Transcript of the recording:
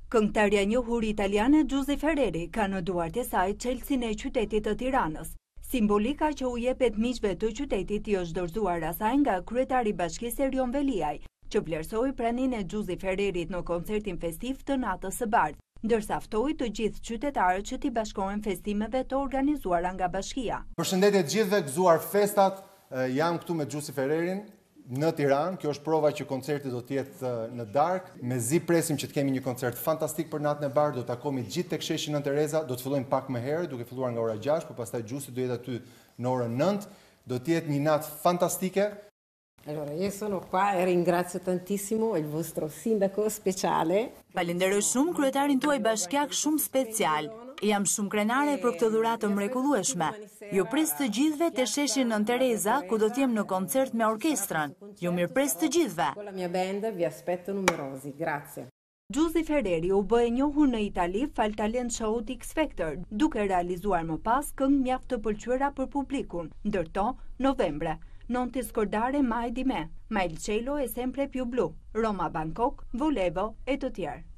Këngëtarja e njohur italiane Giusy Ferreri ka në duart e saj Chelsea-n e qytetit të Tiranës. Simbolika që u jepet miqve të qytetit i është dorëzuar asaj nga kryetari i bashkisë Erion Veliaj, që vlerësoi praninë e Giusy Ferrerit në koncertin festiv të natës së bardhë, ndërsa ftoi të gjithë qytetarët që t'i bashkohen festimeve të organizuara nga bashkia. Përshëndetje të gjithëve, gëzuar festat, jam këtu me Giusy Ferrerin në Tiranë. Kjo është prova që koncerti do të jetë në darkë. Mezi presim që të kemi një koncert fantastik për natën e bardhë. Do të takohemi gjithë tek sheshi Nën Tereza. Do të fillojmë pak më herë, duke filluar nga ora 6, por pastaj Giusy do jetë aty në orën 9. Do të jetë një natë fantastike. Allora, io sono qua e ringrazio tantissimo il vostro sindaco speciale. Falenderoj shumë kryetarin tuaj bashkiak shumë special. Jam shumë krenare për këtë dhuratë mrekullueshme. Ju pres të gjithëve te sheshi Nën Tereza, ku do të jem në koncert me orkestrën. Ju mirëpres të gjithëve. Con la mia band vi aspetto numerosi. Grazie. Giusy Ferreri u bë e njohur në Itali fal talent show-ut X Factor, duke realizuar më pas këngë mjaft të pëlqyera për publikun, ndërto Novembre, Non ti scordare mai di me, Ma il cielo è sempre più blu, Roma Bangkok, Volevo e të tjerë.